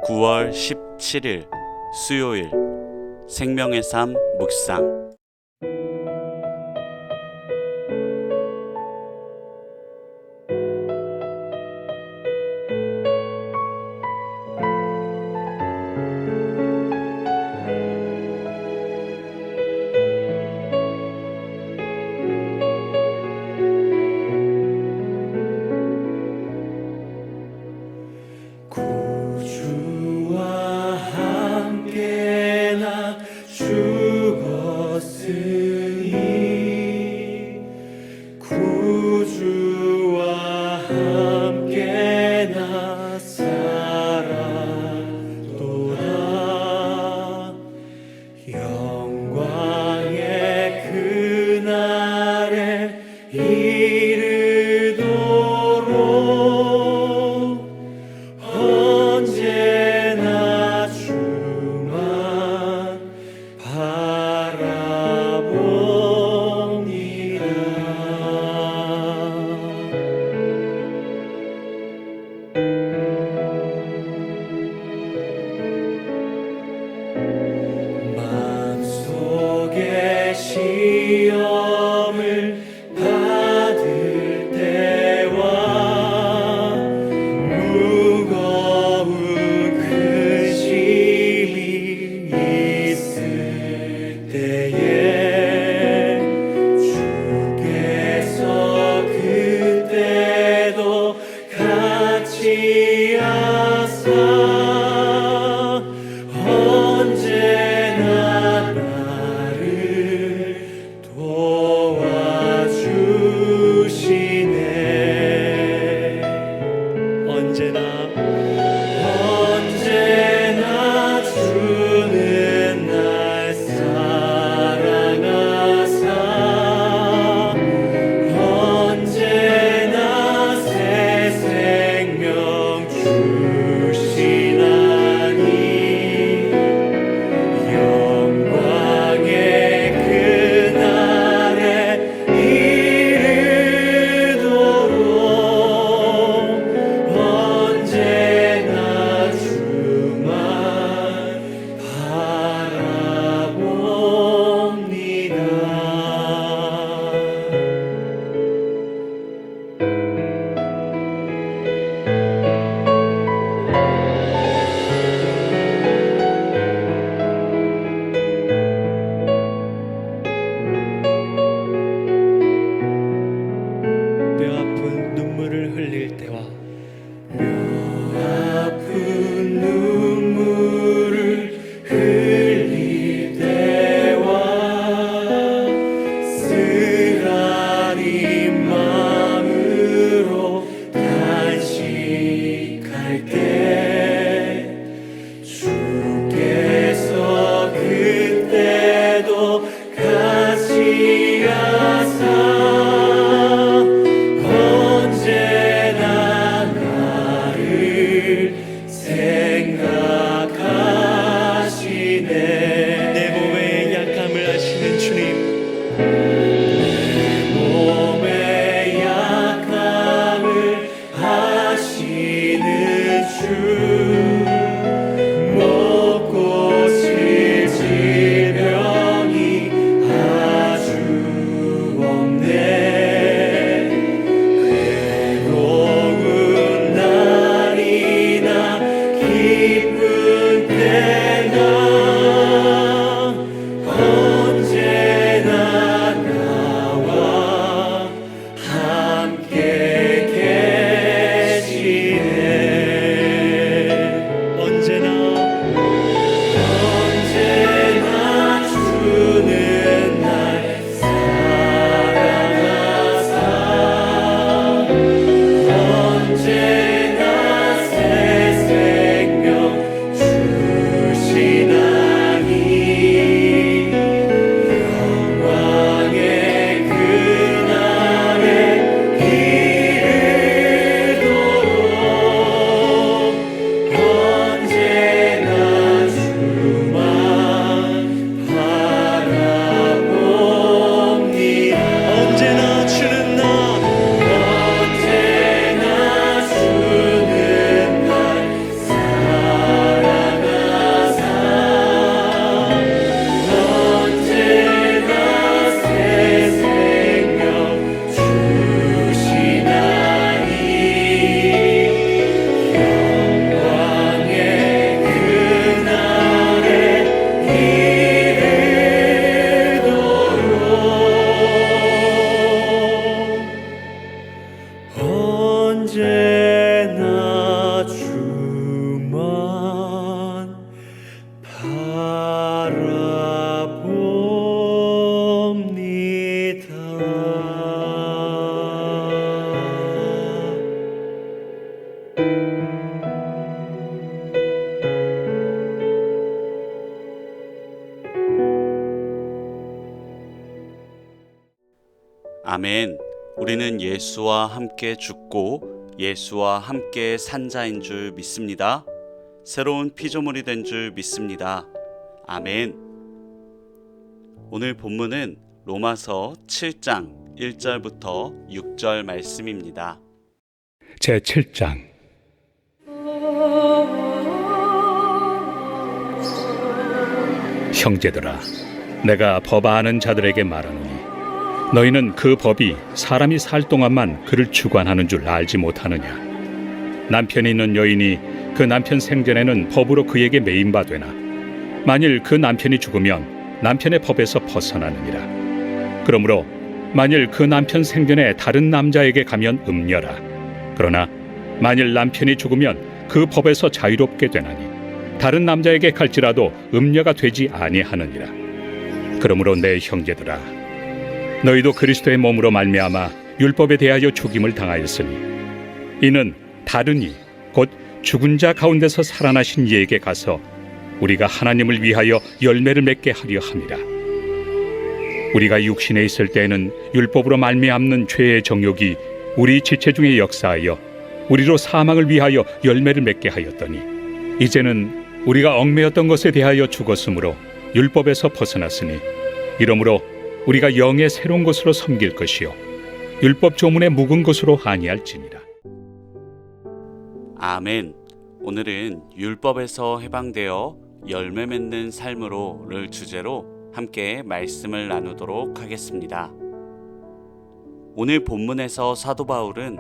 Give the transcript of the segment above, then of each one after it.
9월 17일 수요일 생명의 삶 묵상. 시험을 받을 때와 무거운 큰 짐이 있을 때에 주께서 그때도 같이 하사 언제나 도와주시네. 언제나 주는 날 사랑하사 언제나 새 생명 주시나니 영광의 그날에 언제나 주만 바라봅니다. 뼈아픈 눈물을 흘릴 때와 뼈아픈 눈물을 흘릴 때와 쓰라린 마음으로 단식할 때 주께서 그때도 같이 하사 언제나 나를 생각하시네. 내 몸의 약함을 아시는 주님, 내 몸의 약함을 아시는 주, 먹고 실 질병이 아주 없네. 기쁜 때나 언제나 나와 함께 계시네. 아멘. 우리는 예수와 함께 죽고 예수와 함께 산 자인 줄 믿습니다. 새로운 피조물이 된 줄 믿습니다. 아멘. 오늘 본문은 로마서 7장 1절부터 6절 말씀입니다. 제7장 형제들아, 내가 법 아는 자들에게 말하노니 너희는 그 법이 사람이 살 동안만 그를 주관하는 줄 알지 못하느냐. 남편이 있는 여인이 그 남편 생전에는 법으로 그에게 매인바 되나 만일 그 남편이 죽으면 남편의 법에서 벗어나느니라. 그러므로 만일 그 남편 생전에 다른 남자에게 가면 음녀라. 그러나 만일 남편이 죽으면 그 법에서 자유롭게 되나니 다른 남자에게 갈지라도 음녀가 되지 아니하느니라. 그러므로 내 형제들아, 너희도 그리스도의 몸으로 말미암아 율법에 대하여 죽임을 당하였으니 이는 다른 이 곧 죽은 자 가운데서 살아나신 이에게 가서 우리가 하나님을 위하여 열매를 맺게 하려 함이라. 우리가 육신에 있을 때에는 율법으로 말미암는 죄의 정욕이 우리 지체 중에 역사하여 우리로 사망을 위하여 열매를 맺게 하였더니 이제는 우리가 얽매였던 것에 대하여 죽었으므로 율법에서 벗어났으니 이러므로 우리가 영의 새로운 것으로 섬길 것이요 율법 조문의 묵은 것으로 아니할지니라. 아멘. 오늘은 율법에서 해방되어 열매 맺는 삶으로를 주제로 함께 말씀을 나누도록 하겠습니다. 오늘 본문에서 사도 바울은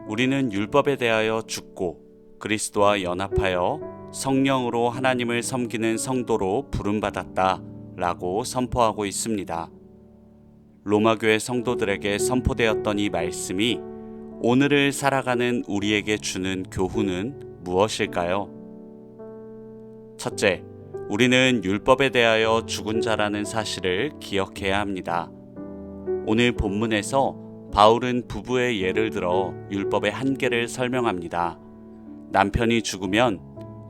우리는 율법에 대하여 죽고 그리스도와 연합하여 성령으로 하나님을 섬기는 성도로 부름받았다 라고 선포하고 있습니다. 로마교회 성도들에게 선포되었던 이 말씀이 오늘을 살아가는 우리에게 주는 교훈은 무엇일까요? 첫째, 우리는 율법에 대하여 죽은 자라는 사실을 기억해야 합니다. 오늘 본문에서 바울은 부부의 예를 들어 율법의 한계를 설명합니다. 남편이 죽으면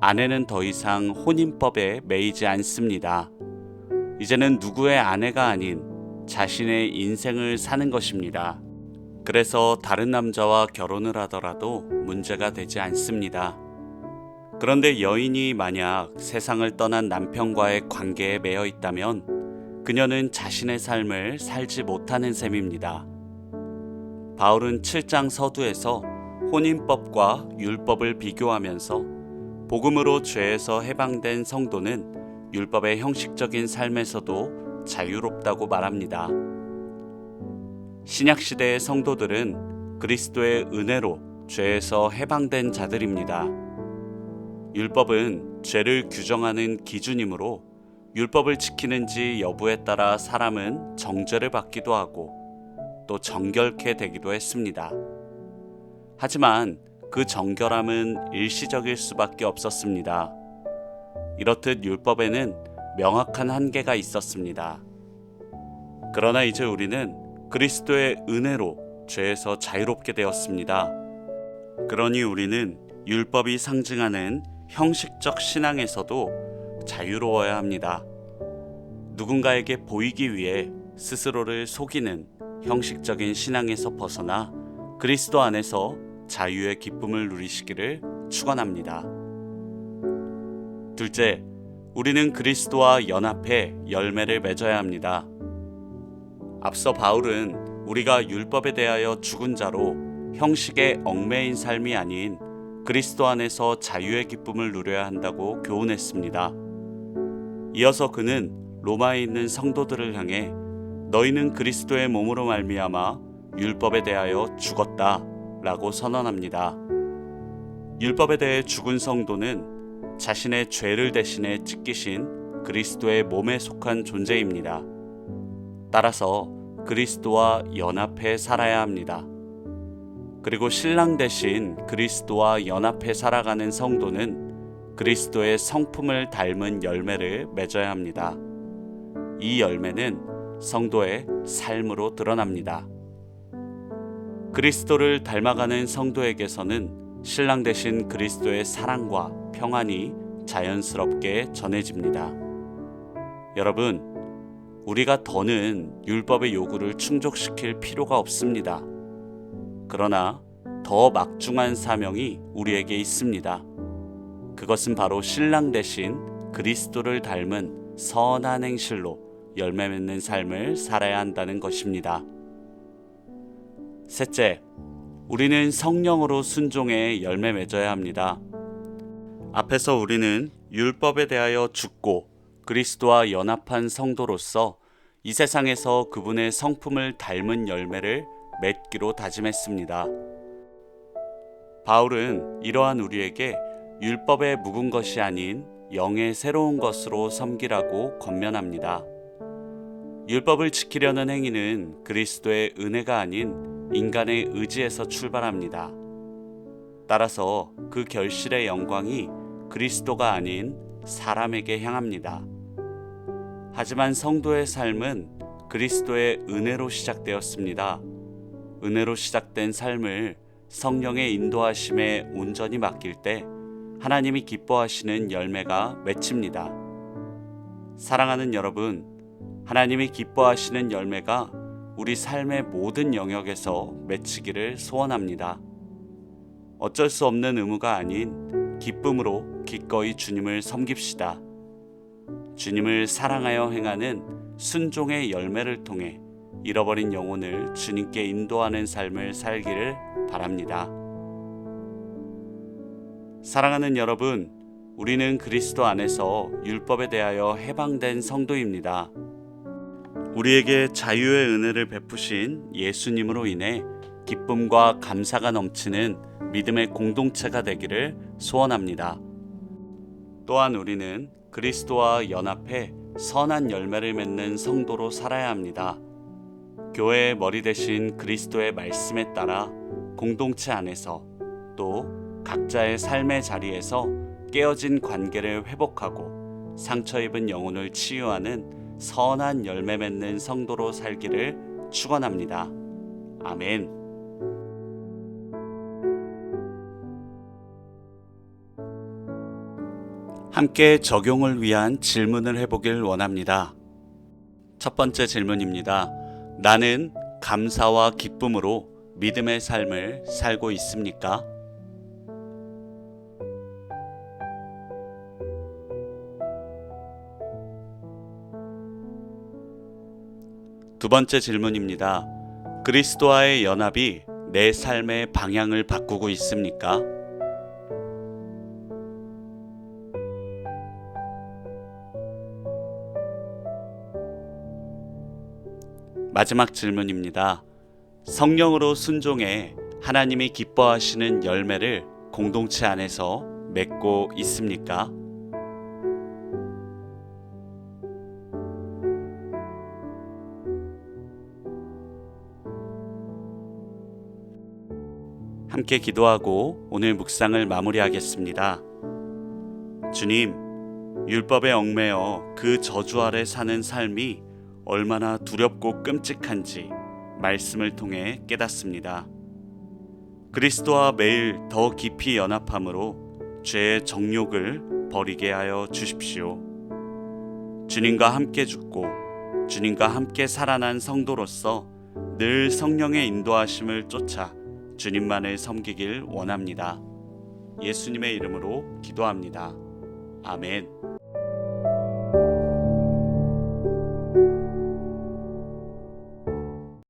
아내는 더 이상 혼인법에 매이지 않습니다. 이제는 누구의 아내가 아닌 자신의 인생을 사는 것입니다. 그래서 다른 남자와 결혼을 하더라도 문제가 되지 않습니다. 그런데 여인이 만약 세상을 떠난 남편과의 관계에 매여 있다면 그녀는 자신의 삶을 살지 못하는 셈입니다. 바울은 7장 서두에서 혼인법과 율법을 비교하면서 복음으로 죄에서 해방된 성도는 율법의 형식적인 삶에서도 자유롭다고 말합니다. 신약시대의 성도들은 그리스도의 은혜로 죄에서 해방된 자들입니다. 율법은 죄를 규정하는 기준이므로 율법을 지키는지 여부에 따라 사람은 정죄를 받기도 하고 또 정결케 되기도 했습니다. 하지만 그 정결함은 일시적일 수밖에 없었습니다. 이렇듯 율법에는 명확한 한계가 있었습니다. 그러나 이제 우리는 그리스도의 은혜로 죄에서 자유롭게 되었습니다. 그러니 우리는 율법이 상징하는 형식적 신앙에서도 자유로워야 합니다. 누군가에게 보이기 위해 스스로를 속이는 형식적인 신앙에서 벗어나 그리스도 안에서 자유의 기쁨을 누리시기를 축원합니다. 둘째, 우리는 그리스도와 연합해 열매를 맺어야 합니다. 앞서 바울은 우리가 율법에 대하여 죽은 자로 형식에 얽매인 삶이 아닌 그리스도 안에서 자유의 기쁨을 누려야 한다고 교훈했습니다. 이어서 그는 로마에 있는 성도들을 향해 너희는 그리스도의 몸으로 말미암아 율법에 대하여 죽었다 라고 선언합니다. 율법에 대해 죽은 성도는 자신의 죄를 대신해 찢기신 그리스도의 몸에 속한 존재입니다. 따라서 그리스도와 연합해 살아야 합니다. 그리고 신랑 대신 그리스도와 연합해 살아가는 성도는 그리스도의 성품을 닮은 열매를 맺어야 합니다. 이 열매는 성도의 삶으로 드러납니다. 그리스도를 닮아가는 성도에게서는 신랑 대신 그리스도의 사랑과 평안이 자연스럽게 전해집니다. 여러분, 우리가 더는 율법의 요구를 충족시킬 필요가 없습니다. 그러나 더 막중한 사명이 우리에게 있습니다. 그것은 바로 신랑 대신 그리스도를 닮은 선한 행실로 열매 맺는 삶을 살아야 한다는 것입니다. 셋째, 우리는 성령으로 순종해 열매 맺어야 합니다. 앞에서 우리는 율법에 대하여 죽고 그리스도와 연합한 성도로서 이 세상에서 그분의 성품을 닮은 열매를 맺기로 다짐했습니다. 바울은 이러한 우리에게 율법에 묵은 것이 아닌 영의 새로운 것으로 섬기라고 권면합니다. 율법을 지키려는 행위는 그리스도의 은혜가 아닌 인간의 의지에서 출발합니다. 따라서 그 결실의 영광이 그리스도가 아닌 사람에게 향합니다. 하지만 성도의 삶은 그리스도의 은혜로 시작되었습니다. 은혜로 시작된 삶을 성령의 인도하심에 온전히 맡길 때 하나님이 기뻐하시는 열매가 맺힙니다. 사랑하는 여러분, 하나님이 기뻐하시는 열매가 우리 삶의 모든 영역에서 맺히기를 소원합니다. 어쩔 수 없는 의무가 아닌 기쁨으로 기꺼이 주님을 섬깁시다. 주님을 사랑하여 행하는 순종의 열매를 통해 잃어버린 영혼을 주님께 인도하는 삶을 살기를 바랍니다. 사랑하는 여러분, 우리는 그리스도 안에서 율법에 대하여 해방된 성도입니다. 우리에게 자유의 은혜를 베푸신 예수님으로 인해 기쁨과 감사가 넘치는 믿음의 공동체가 되기를 소원합니다. 또한 우리는 그리스도와 연합해 선한 열매를 맺는 성도로 살아야 합니다. 교회의 머리 대신 그리스도의 말씀에 따라 공동체 안에서 또 각자의 삶의 자리에서 깨어진 관계를 회복하고 상처 입은 영혼을 치유하는 선한 열매 맺는 성도로 살기를 축원합니다. 아멘. 함께 적용을 위한 질문을 해보길 원합니다. 첫 번째 질문입니다. 나는 감사와 기쁨으로 믿음의 삶을 살고 있습니까? 두 번째 질문입니다. 그리스도와의 연합이 내 삶의 방향을 바꾸고 있습니까? 마지막 질문입니다. 성령으로 순종해 하나님이 기뻐하시는 열매를 공동체 안에서 맺고 있습니까? 함께 기도하고 오늘 묵상을 마무리하겠습니다. 주님, 율법에 얽매여 그 저주 아래 사는 삶이 얼마나 두렵고 끔찍한지 말씀을 통해 깨닫습니다. 그리스도와 매일 더 깊이 연합함으로 죄의 정욕을 버리게 하여 주십시오. 주님과 함께 죽고 주님과 함께 살아난 성도로서 늘 성령의 인도하심을 쫓아 주님만을 섬기길 원합니다. 예수님의 이름으로 기도합니다. 아멘.